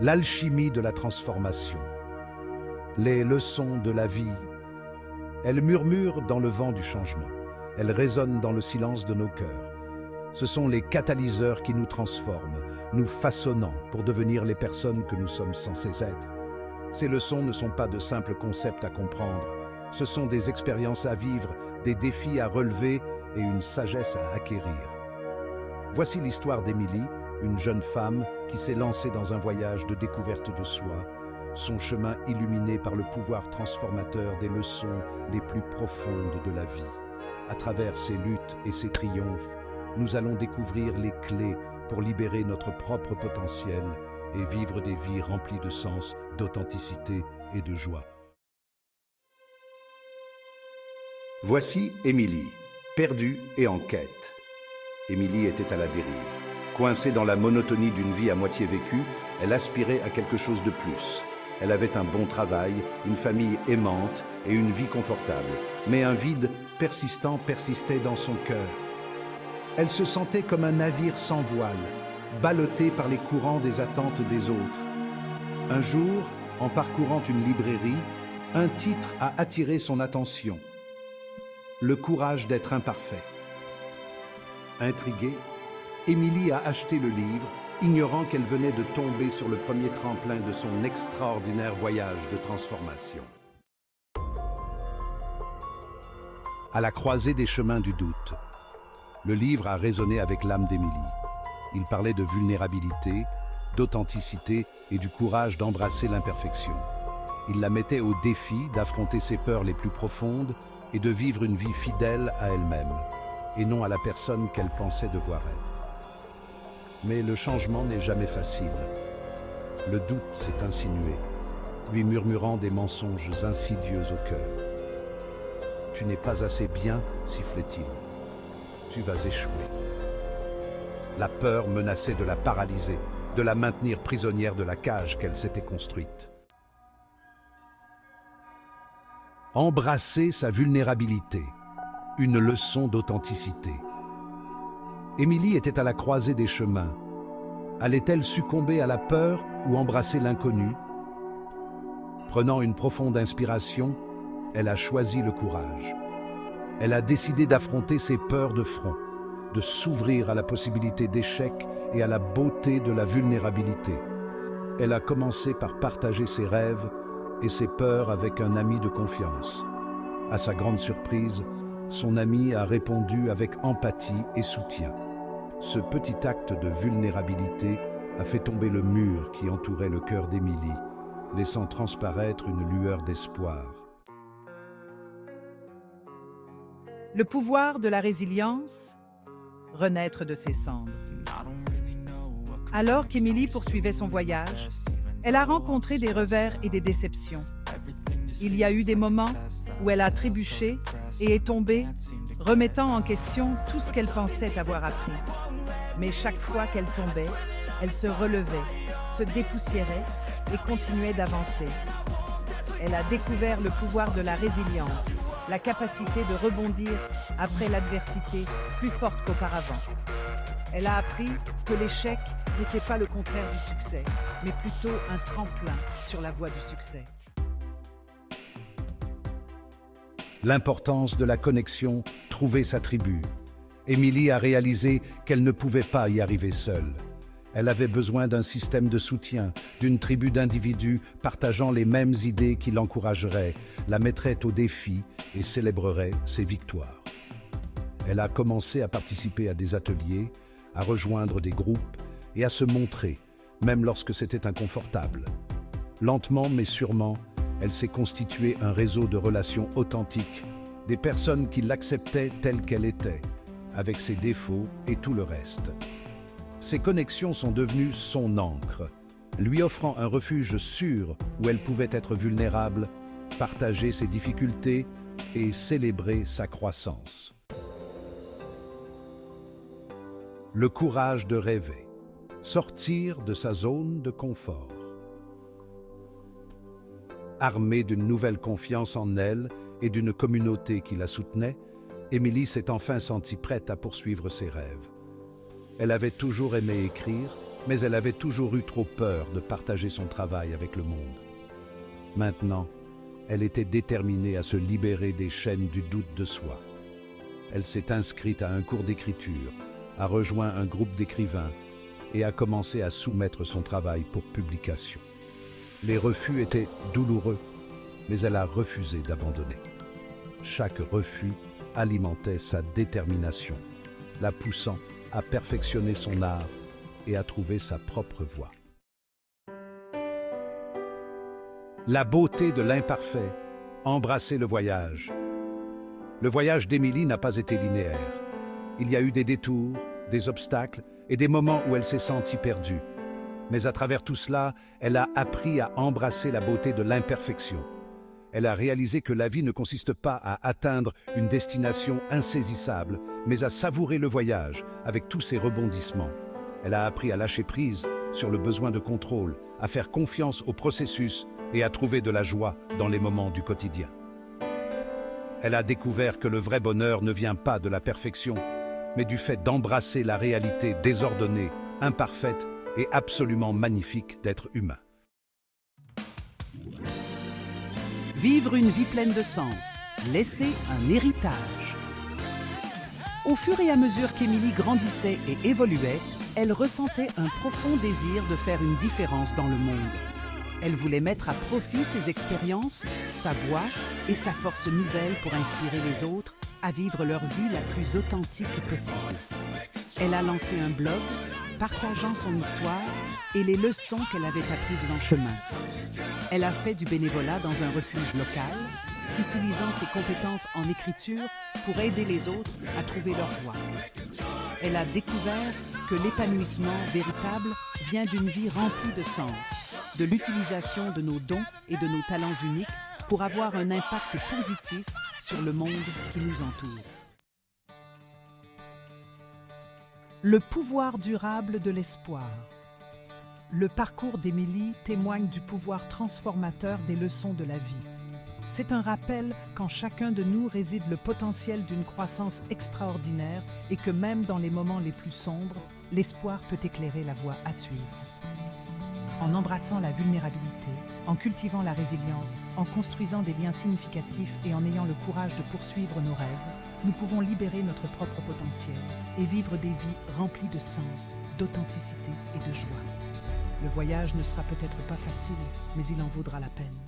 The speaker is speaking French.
l'alchimie de la transformation, les leçons de la vie. Elles murmurent dans le vent du changement, elles résonnent dans le silence de nos cœurs. Ce sont les catalyseurs qui nous transforment, nous façonnant pour devenir les personnes que nous sommes censés être. Ces leçons ne sont pas de simples concepts à comprendre, ce sont des expériences à vivre, des défis à relever et une sagesse à acquérir. Voici l'histoire d'Émilie, une jeune femme qui s'est lancée dans un voyage de découverte de soi, son chemin illuminé par le pouvoir transformateur des leçons les plus profondes de la vie. À travers ses luttes et ses triomphes, nous allons découvrir les clés pour libérer notre propre potentiel et vivre des vies remplies de sens, d'authenticité et de joie. Voici Émilie, perdue et en quête. Émilie était à la dérive. Coincée dans la monotonie d'une vie à moitié vécue, elle aspirait à quelque chose de plus. Elle avait un bon travail, une famille aimante et une vie confortable. Mais un vide persistant persistait dans son cœur. Elle se sentait comme un navire sans voile, ballotté par les courants des attentes des autres. Un jour, en parcourant une librairie, un titre a attiré son attention. Le courage d'être imparfait. Intriguée, Émilie a acheté le livre, ignorant qu'elle venait de tomber sur le premier tremplin de son extraordinaire voyage de transformation. À la croisée des chemins du doute, le livre a résonné avec l'âme d'Émilie. Il parlait de vulnérabilité, d'authenticité et du courage d'embrasser l'imperfection. Il la mettait au défi d'affronter ses peurs les plus profondes et de vivre une vie fidèle à elle-même, et non à la personne qu'elle pensait devoir être. Mais le changement n'est jamais facile. Le doute s'est insinué, lui murmurant des mensonges insidieux au cœur. « Tu n'es pas assez bien », sifflait-il. « Tu vas échouer. » La peur menaçait de la paralyser, de la maintenir prisonnière de la cage qu'elle s'était construite. Embrasser sa vulnérabilité, une leçon d'authenticité. Émilie était à la croisée des chemins. Allait-elle succomber à la peur ou embrasser l'inconnu? Prenant une profonde inspiration, elle a choisi le courage. Elle a décidé d'affronter ses peurs de front, de s'ouvrir à la possibilité d'échec et à la beauté de la vulnérabilité. Elle a commencé par partager ses rêves et ses peurs avec un ami de confiance. À sa grande surprise, son ami a répondu avec empathie et soutien. Ce petit acte de vulnérabilité a fait tomber le mur qui entourait le cœur d'Émilie, laissant transparaître une lueur d'espoir. Le pouvoir de la résilience, renaître de ses cendres. Alors qu'Émilie poursuivait son voyage, elle a rencontré des revers et des déceptions. Il y a eu des moments où elle a trébuché et est tombée, remettant en question tout ce qu'elle pensait avoir appris. Mais chaque fois qu'elle tombait, elle se relevait, se dépoussiérait et continuait d'avancer. Elle a découvert le pouvoir de la résilience, la capacité de rebondir après l'adversité plus forte qu'auparavant. Elle a appris que l'échec n'était pas le contraire du succès, mais plutôt un tremplin sur la voie du succès. L'importance de la connexion trouvait sa tribu. Émilie a réalisé qu'elle ne pouvait pas y arriver seule. Elle avait besoin d'un système de soutien, d'une tribu d'individus partageant les mêmes idées qui l'encourageraient, la mettraient au défi et célébreraient ses victoires. Elle a commencé à participer à des ateliers, à rejoindre des groupes et à se montrer, même lorsque c'était inconfortable. Lentement mais sûrement, elle s'est constituée un réseau de relations authentiques, des personnes qui l'acceptaient telle qu'elle était, avec ses défauts et tout le reste. Ces connexions sont devenues son ancre, lui offrant un refuge sûr où elle pouvait être vulnérable, partager ses difficultés et célébrer sa croissance. Le courage de rêver, sortir de sa zone de confort. Armée d'une nouvelle confiance en elle et d'une communauté qui la soutenait, Émilie s'est enfin sentie prête à poursuivre ses rêves. Elle avait toujours aimé écrire, mais elle avait toujours eu trop peur de partager son travail avec le monde. Maintenant, elle était déterminée à se libérer des chaînes du doute de soi. Elle s'est inscrite à un cours d'écriture, a rejoint un groupe d'écrivains et a commencé à soumettre son travail pour publication. Les refus étaient douloureux, mais elle a refusé d'abandonner. Chaque refus alimentait sa détermination, la poussant à perfectionner son art et à trouver sa propre voie. La beauté de l'imparfait, embrasser le voyage. Le voyage d'Émilie n'a pas été linéaire. Il y a eu des détours, des obstacles et des moments où elle s'est sentie perdue. Mais à travers tout cela, elle a appris à embrasser la beauté de l'imperfection. Elle a réalisé que la vie ne consiste pas à atteindre une destination insaisissable, mais à savourer le voyage avec tous ses rebondissements. Elle a appris à lâcher prise sur le besoin de contrôle, à faire confiance au processus et à trouver de la joie dans les moments du quotidien. Elle a découvert que le vrai bonheur ne vient pas de la perfection, mais du fait d'embrasser la réalité désordonnée, imparfaite et absolument magnifique d'être humain. Vivre une vie pleine de sens, laisser un héritage. Au fur et à mesure qu'Émilie grandissait et évoluait, elle ressentait un profond désir de faire une différence dans le monde. Elle voulait mettre à profit ses expériences, sa voix et sa force nouvelle pour inspirer les autres à vivre leur vie la plus authentique possible. Elle a lancé un blog, partageant son histoire et les leçons qu'elle avait apprises en chemin. Elle a fait du bénévolat dans un refuge local, utilisant ses compétences en écriture pour aider les autres à trouver leur voie. Elle a découvert que l'épanouissement véritable vient d'une vie remplie de sens, de l'utilisation de nos dons et de nos talents uniques pour avoir un impact positif sur le monde qui nous entoure. Le pouvoir durable de l'espoir. Le parcours d'Émilie témoigne du pouvoir transformateur des leçons de la vie. C'est un rappel qu'en chacun de nous réside le potentiel d'une croissance extraordinaire et que même dans les moments les plus sombres, l'espoir peut éclairer la voie à suivre. En embrassant la vulnérabilité, en cultivant la résilience, en construisant des liens significatifs et en ayant le courage de poursuivre nos rêves, nous pouvons libérer notre propre potentiel et vivre des vies remplies de sens, d'authenticité et de joie. Le voyage ne sera peut-être pas facile, mais il en vaudra la peine.